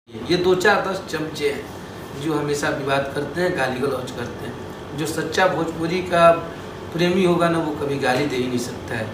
ये 2-4-10 चमचे हैं जो हमेशा विवाद करते हैं, गाली गलौज करते हैं। जो सच्चा भोजपुरी का प्रेमी होगा ना, वो कभी गाली दे ही नहीं सकता है।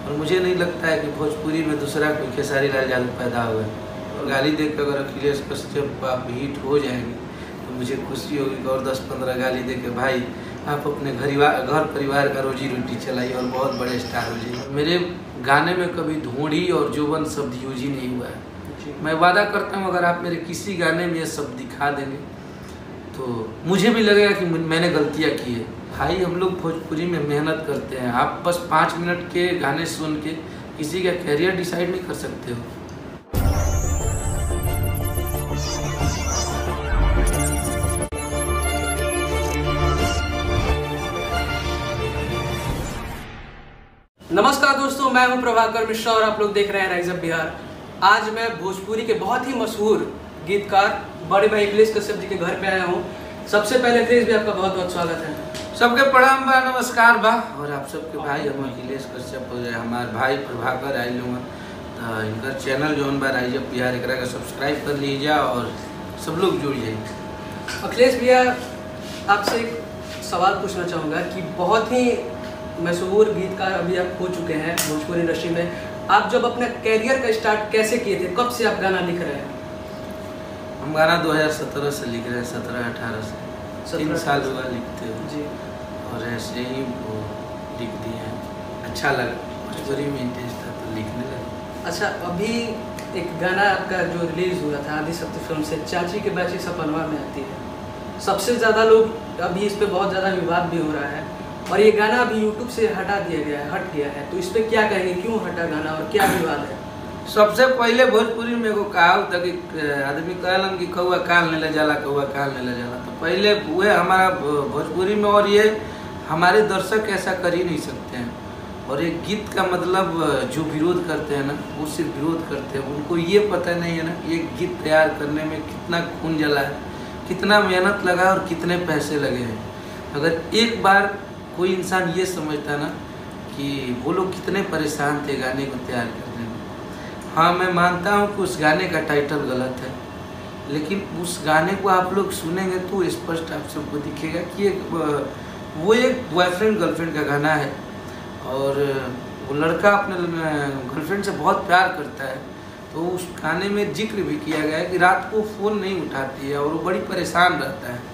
और मुझे नहीं लगता है कि भोजपुरी में दूसरा कोई खेसारी लाल यादव पैदा हुआ है। और गाली देकर अगर अखिलेश कश्यप आप हिट हो जाएंगे तो मुझे खुशी होगी कि और 10-15 गाली दे के भाई आप अपने घर परिवार का रोजी रोटी चलाइए और बहुत बड़े स्टार हो जाइए। मेरे गाने में कभी धोड़ी और जोबन शब्द यूज ही नहीं हुआ है। मैं वादा करता हूँ अगर आप मेरे किसी गाने में ये शब्द दिखा देंगे तो मुझे भी लगेगा कि मैंने गलतियाँ की है। भाई हम लोग भोजपुरी में मेहनत करते हैं, आप बस 5 मिनट के गाने सुन के किसी का कैरियर डिसाइड नहीं कर सकते हो। नमस्कार दोस्तों, मैं हूं प्रभाकर मिश्रा और आप लोग देख रहे हैं राइज अप बिहार। आज मैं भोजपुरी के बहुत ही मशहूर गीतकार बड़े भाई अखिलेश कश्यप जी के घर पे आया हूं। सबसे पहले अखिलेश भी आपका बहुत बहुत स्वागत है। सबके प्रणाम बा, नमस्कार बा। और आप सबके भाई हम अखिलेश कश्यप हो जाए, हमारे भाई प्रभाकर आए लूँगा तो इनका चैनल जो बा राइज अप बिहार एक का सब्सक्राइब कर लीजिए और सब लोग जुड़ जाइए। अखिलेश भैया, आपसे एक सवाल पूछना चाहूँगा कि बहुत ही मशहूर गीतकार अभी आप हो चुके हैं भोजपुरी इंडस्ट्री में। आप जब अपना कैरियर का स्टार्ट कैसे किए थे, कब से आप गाना लिख रहे हैं? हम गाना 2017 से लिख रहे हैं, 17-18 से 3 साल हुआ लिखते हुए जी। और ऐसे ही वो लिख दिए हैं। अच्छा लगा, भोजपुरी में इंटरेस्ट था तो लिखने लगा। अच्छा, अभी एक गाना आपका जो रिलीज हुआ था आदि शक्ति फिल्म से, चाची के बाची सपनवा में आती है। सबसे ज़्यादा लोग अभी इस पर बहुत ज़्यादा विवाद भी हो रहा है और ये गाना अभी यूट्यूब से हटा दिया गया है, हट गया है, तो इस पर क्या कहेंगे, क्यों हटा गाना और क्या विवाद है? सबसे पहले भोजपुरी में एगो कहावत था कि आदमी कहलन कि कौआ काल नहीं ले जाला, कौआ काल नहीं ले जाला। तो पहले वो हमारा भोजपुरी में, और ये हमारे दर्शक ऐसा कर ही नहीं सकते हैं। और एक गीत का मतलब जो विरोध करते हैं ना, वो सिर्फ विरोध करते हैं, उनको ये पता नहीं है ना कि एक गीत तैयार करने में कितना खून जला है, कितना मेहनत लगा और कितने पैसे लगे हैं। अगर एक बार कोई इंसान ये समझता ना कि वो लोग कितने परेशान थे गाने को तैयार करने में। हाँ, मैं मानता हूँ कि उस गाने का टाइटल गलत है, लेकिन उस गाने को आप लोग सुनेंगे तो स्पष्ट आप सबको दिखेगा कि वो एक बॉयफ्रेंड गर्लफ्रेंड का गाना है और वो लड़का अपने गर्लफ्रेंड से बहुत प्यार करता है। तो उस गाने में जिक्र भी किया गया है कि रात को फ़ोन नहीं उठाती है और वो बड़ी परेशान रहता है।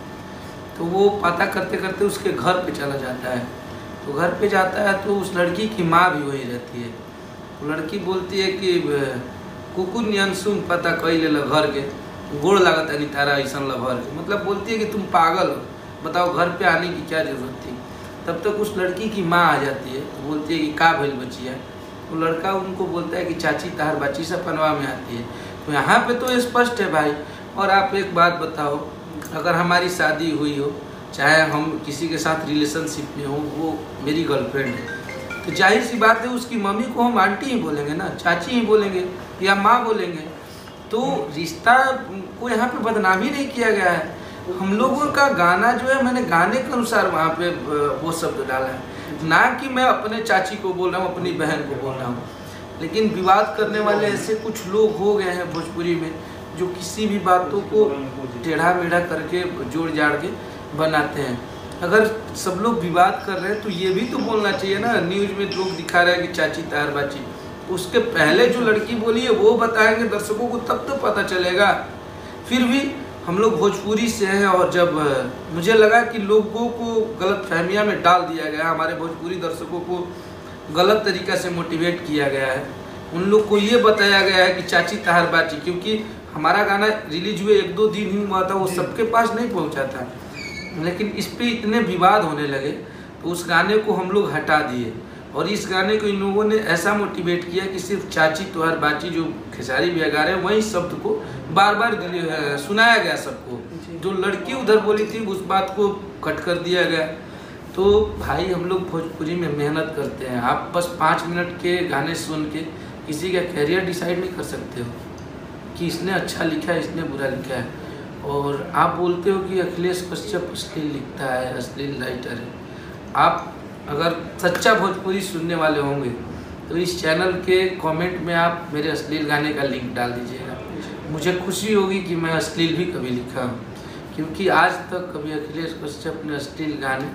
तो वो पता करते करते उसके घर पे चला जाता है। तो घर पे जाता है तो उस लड़की की माँ भी वही रहती है। तो लड़की बोलती है कि कुकुर नियन सुन पता कई ले घर के गोड़ लागत है तारा ऐसा लभर के, मतलब बोलती है कि तुम पागल हो, बताओ घर पे आने की क्या ज़रूरत थी। तब तक उस लड़की की माँ आ जाती है तो बोलती है कि का भइल बचिया। तो लड़का उनको बोलता है कि चाची तार बाची सपनवा में आती है। तो यहाँ पे तो स्पष्ट है भाई। और आप एक बात बताओ, अगर हमारी शादी हुई हो, चाहे हम किसी के साथ रिलेशनशिप में हो, वो मेरी गर्लफ्रेंड है, तो जाहिर सी बात है उसकी मम्मी को हम आंटी ही बोलेंगे ना, चाची ही बोलेंगे या माँ बोलेंगे। तो रिश्ता को यहाँ पे बदनामी नहीं किया गया है। हम लोगों का गाना जो है, मैंने गाने के अनुसार वहाँ पे वो शब्द डाला है, ना कि मैं अपने चाची को बोल रहा हूँ, अपनी बहन को बोल रहा हूँ। लेकिन विवाद करने वाले ऐसे कुछ लोग हो गए हैं भोजपुरी में जो किसी भी बातों को टेढ़ा मेढ़ा करके जोड़ जाड़ के बनाते हैं। अगर सब लोग विवाद कर रहे हैं तो ये भी तो बोलना चाहिए ना। न्यूज़ में लोग दिखा रहे हैं कि चाची तार बाची, उसके पहले जो लड़की बोली है वो बताएंगे दर्शकों को, तब तो पता चलेगा। फिर भी हम लोग भोजपुरी से हैं और जब मुझे लगा कि लोगों को गलत फहमियाँ में डाल दिया गया, हमारे भोजपुरी दर्शकों को गलत तरीक़ा से मोटिवेट किया गया है, उन लोग को ये बताया गया है कि चाची तार बाची, क्योंकि हमारा गाना रिलीज हुए 1-2 दिन ही हुआ था, वो सबके पास नहीं पहुंचा था। लेकिन इस पे इतने विवाद होने लगे तो उस गाने को हम लोग हटा दिए और इस गाने को इन लोगों ने ऐसा मोटिवेट किया कि सिर्फ चाची तुहार बाची जो खेसारी भी गा रहे हैं वही शब्द को बार बार सुनाया गया सबको। जो लड़की उधर बोली थी उस बात को कट कर दिया गया। तो भाई हम लोग भोजपुरी में मेहनत करते हैं, आप बस 5 मिनट के गाने सुन के किसी का कैरियर डिसाइड नहीं कर सकते हो कि इसने अच्छा लिखा है, इसने बुरा लिखा है। और आप बोलते हो कि अखिलेश कश्यप अश्लील लिखता है, अश्लील राइटर है। आप अगर सच्चा भोजपुरी सुनने वाले होंगे तो इस चैनल के कमेंट में आप मेरे अश्लील गाने का लिंक डाल दीजिएगा। मुझे खुशी होगी कि मैं अश्लील भी कभी लिखा हूँ, क्योंकि आज तक कभी अखिलेश कश्यप ने अश्लील गाने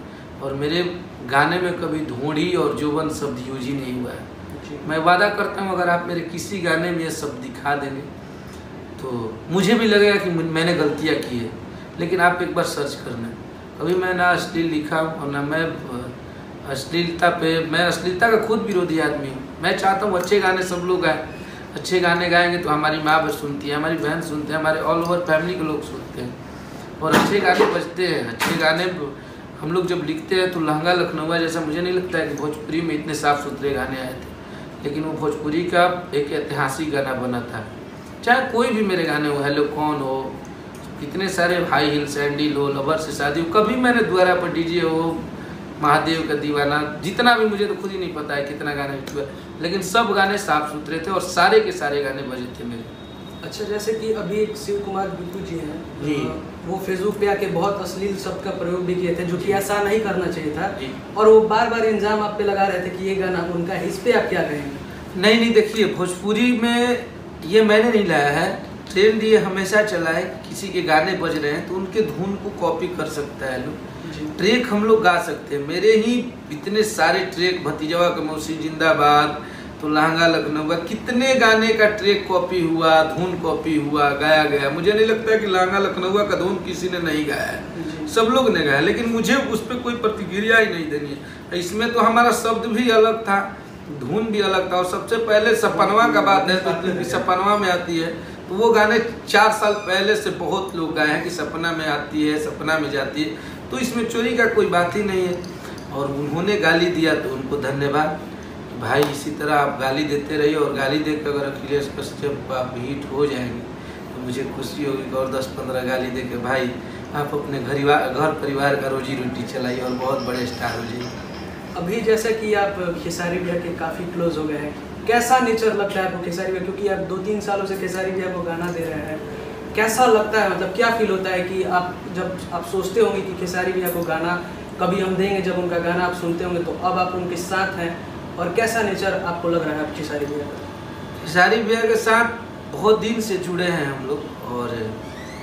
और मेरे गाने में कभी ढोंढ़ी और जोबन शब्द यूज ही नहीं हुआ है। मैं वादा करता हूँ अगर आप मेरे किसी गाने में ये शब्द दिखा देंगे तो मुझे भी लगेगा कि मैंने गलतियाँ की है, लेकिन आप एक बार सर्च करना, कभी मैं ना अश्लील लिखा हूँ और ना मैं मैं अश्लीलता का खुद विरोधी आदमी हूँ। मैं चाहता हूँ अच्छे गाने सब लोग गाएं, अच्छे गाने गाएंगे तो हमारी माँ भी सुनती है, हमारी बहन सुनते हैं, हमारे ऑल ओवर फैमिली के लोग सुनते हैं और अच्छे गाने बजते हैं। अच्छे गाने हम लोग जब लिखते हैं तो लहंगा लखनऊ जैसा मुझे नहीं लगता है कि भोजपुरी में इतने साफ़ सुथरे गाने आए थे, लेकिन वो भोजपुरी का एक ऐतिहासिक गाना बना था। चाहे कोई भी मेरे गाने हो, हेलो कौन हो, कितने सारे हाई हिल सैंडल हो, लवर से शादी हो, कभी मैंने द्वारा पर डीजे हो, महादेव का दीवाना, जितना भी मुझे तो खुद ही नहीं पता है कितना गाने हुआ, लेकिन सब गाने साफ सुथरे थे और सारे के सारे गाने बजे थे मेरे। अच्छा, जैसे कि अभी एक शिव कुमार बिट्टू जी हैं जी, वो फेसबुक पे आके बहुत अश्लील शब्द का प्रयोग भी किए थे, जो कि ऐसा नहीं करना चाहिए था जी। और वो बार बार इल्जाम आप पे लगा रहे थे कि ये गाना उनका है। इस पे आप क्या कहेंगे? नहीं, देखिए भोजपुरी में ये मैंने नहीं लाया है, ट्रेंड ये हमेशा चला है, किसी के गाने बज रहे हैं तो उनके धुन को कॉपी कर सकता है लोग, ट्रैक हम लोग गा सकते हैं। मेरे ही इतने सारे ट्रैक, भतीजवा का मौसी जिंदाबाद, तो लहंगा लखनऊ का, कितने गाने का ट्रैक कॉपी हुआ, धुन कॉपी हुआ, गाया गया। मुझे नहीं लगता है कि लहंगा लखनऊ का धुन किसी ने नहीं गाया है, सब लोग ने गाया, लेकिन मुझे उस पर कोई प्रतिक्रिया ही नहीं देनी है। इसमें तो हमारा शब्द भी अलग था, धुन भी अलग था और सबसे पहले सपनवा का बात है तो सपनवा में आती है, तो वो गाने 4 साल पहले से बहुत लोग गाए हैं कि सपना में आती है, सपना में जाती है, तो इसमें चोरी का कोई बात ही नहीं है। और उन्होंने गाली दिया तो उनको धन्यवाद भाई, इसी तरह आप गाली देते रहिए और गाली देकर अगर अखिलेश कश्यप आप हिट हो जाएंगे तो मुझे खुशी होगी कि और 10-15 गाली देकर भाई आप अपने घर परिवार का रोजी रोटी चलाइए और बहुत बड़े स्टार हो जाइए। अभी जैसा कि आप खेसारी भैया के काफ़ी क्लोज हो गए हैं, कैसा नेचर लगता है आपको खेसारी भैया, क्योंकि आप 2-3 सालों से खेसारी भैया को गाना दे रहे हैं, कैसा लगता है, मतलब क्या फील होता है कि जब आप सोचते होंगे कि खेसारी भैया को गाना कभी हम देंगे, जब उनका गाना आप सुनते होंगे तो अब आप उनके साथ हैं, और कैसा नेचर आपको लग रहा है खेसारी भैया का? खेसारी भैया के साथ बहुत दिन से जुड़े हैं हम लोग और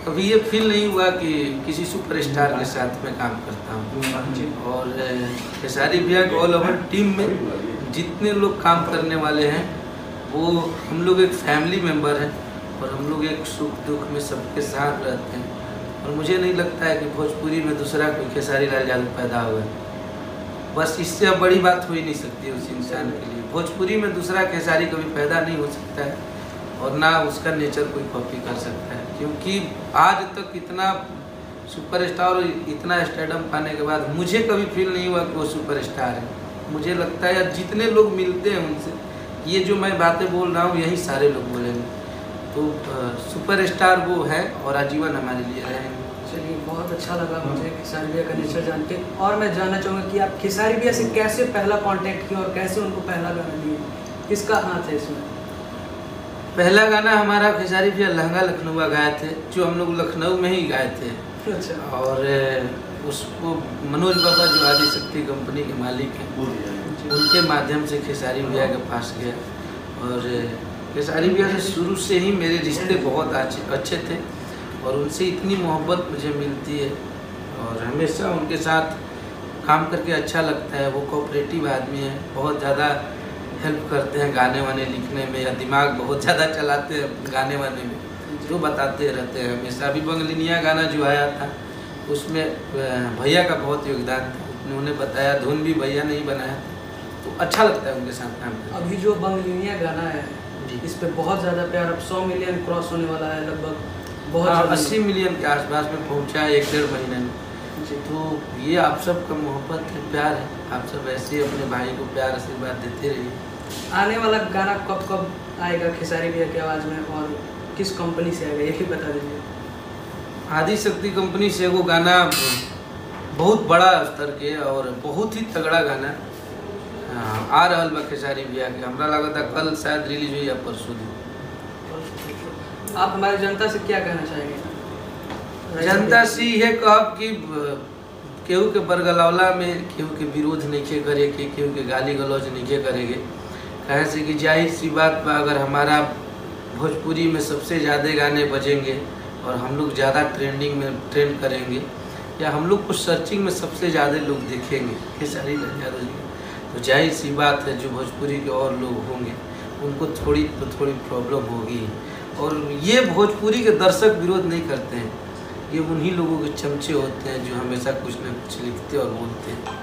कभी ये फील नहीं हुआ कि किसी सुपरस्टार के साथ मैं काम करता हूँ। और खेसारी भैया के ऑल ओवर टीम में जितने लोग काम करने वाले हैं वो हम लोग एक फैमिली मेम्बर हैं और हम लोग एक सुख दुख में सबके साथ रहते हैं। और मुझे नहीं लगता है कि भोजपुरी में दूसरा कोई खेसारी लाल यादव पैदा हुआ है, बस इससे अब बड़ी बात हो ही नहीं सकती उस इंसान के लिए। भोजपुरी में दूसरा खेसारी कभी पैदा नहीं हो सकता है और ना उसका नेचर कोई कॉपी कर सकता है, क्योंकि आज तक इतना सुपरस्टार और इतना स्टेडियम पाने के बाद मुझे कभी फील नहीं हुआ कि वो सुपरस्टार है। मुझे लगता है यार जितने लोग मिलते हैं उनसे ये जो मैं बातें बोल रहा हूँ यही सारे लोग बोलेंगे, तो सुपरस्टार वो है और आजीवन हमारे लिए रहेंगे। चलिए, बहुत अच्छा लगा मुझे खेसारी भैया का नेचर जान के, और मैं जानना चाहूँगा कि आप खेसारी भैया से कैसे पहला कांटेक्ट किया और कैसे उनको पहला गाना दिए, किसका हाथ है इसमें? पहला गाना हमारा खेसारी भैया लहंगा लखनऊ गाए थे, जो हम लोग लखनऊ में ही गाए थे। अच्छा। और उसको मनोज बाबा जो आदिशक्ति कंपनी के मालिक हैं उनके माध्यम से खेसारी भैया के पास गया और खेसारी भैया से शुरू से ही मेरे रिश्ते बहुत अच्छे थे और उनसे इतनी मोहब्बत मुझे मिलती है और हमेशा उनके साथ काम करके अच्छा लगता है। वो कोऑपरेटिव आदमी है, बहुत ज़्यादा हेल्प करते हैं गाने वाने लिखने में, या दिमाग बहुत ज़्यादा चलाते हैं गाने वाने में, जो बताते रहते हैं हमेशा। अभी बंगलिनिया गाना जो आया था उसमें भैया का बहुत योगदान था, उन्होंने बताया, धुन भी भैया ने ही बनाया, तो अच्छा लगता है उनके साथ काम करना। अभी जो बंगलिनिया गाना है इस पे बहुत ज़्यादा प्यार, अब 100 मिलियन क्रॉस होने वाला है, लगभग बहुत 80 मिलियन के आसपास में पहुंचा है 1-1.5 महीने में। तो ये आप सब का मोहब्बत है, प्यार है, आप सब ऐसे ही अपने भाई को प्यार आशीर्वाद देते रहिए। आने वाला गाना कब आएगा खेसारी भैया की आवाज़ में और किस कंपनी से आएगा ये भी बता दीजिए। आदिशक्ति कंपनी से वो गाना बहुत बड़ा स्तर के और बहुत ही तगड़ा गाना आ रहा बा खेसारी भैया के, हमरा लगा था कल शायद रिलीज हुई या परसों दिन। आप हमारे जनता से क्या कहना चाहेंगे? जनता से यह कहब कि केहू के बरगलौला में केहू के विरोध नहीं करे के, केहू के गाली गलौज नहीं करेंगे, कहे से कि जाहिर सी बात पर अगर हमारा भोजपुरी में सबसे ज़्यादा गाने बजेंगे और हम लोग ज़्यादा ट्रेंडिंग में ट्रेंड करेंगे, या हम लोग को सर्चिंग में सबसे ज़्यादा लोग देखेंगे खेसारी लाल यादव जी। तो जाहिर सी बात है जो भोजपुरी के और लोग होंगे उनको थोड़ी प्रॉब्लम होगी। और ये भोजपुरी के दर्शक विरोध नहीं करते हैं, ये उन्हीं लोगों के चमचे होते हैं जो हमेशा कुछ न कुछ लिखते और बोलते हैं।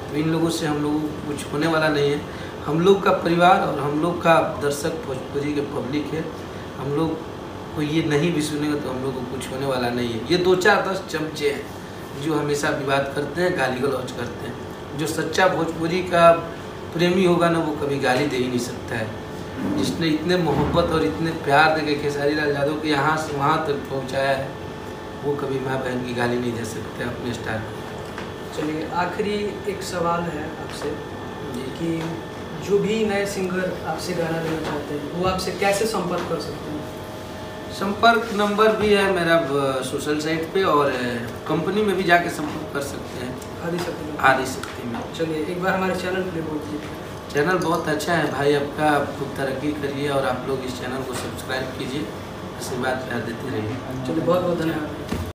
तो इन लोगों से हम लोगों को कुछ होने वाला नहीं है। हम लोग का परिवार और हम लोग का दर्शक भोजपुरी के पब्लिक है, हम लोग को ये नहीं भी सुनेगा तो हम लोग को कुछ होने वाला नहीं है। ये 2-4-10 चमचे हैं जो हमेशा विवाद करते हैं, गाली गलौज करते हैं। जो सच्चा भोजपुरी का प्रेमी होगा ना, वो कभी गाली दे ही नहीं सकता है। जिसने इतने मोहब्बत और इतने प्यार दे के खेसारी लाल यादव को यहाँ से वहाँ तक पहुँचाया है, वो कभी माँ बहन की गाली नहीं दे सकते अपने स्टार को। चलिए, आखिरी एक सवाल है आपसे कि जो भी नए सिंगर आपसे गाना लेना चाहते हैं वो आपसे कैसे संपर्क कर सकते हैं? संपर्क नंबर भी है मेरा सोशल साइट पे, और कंपनी में भी जाके संपर्क कर सकते हैं, आदिशक्ति में। चलिए, एक बार हमारे चैनल पे बोल दीजिए। चैनल बहुत अच्छा है भाई आपका, आप खूब तरक्की करिए और आप लोग इस चैनल को सब्सक्राइब कीजिए, आशीर्वाद प्यार देते रहिए। चलिए, बहुत बहुत धन्यवाद।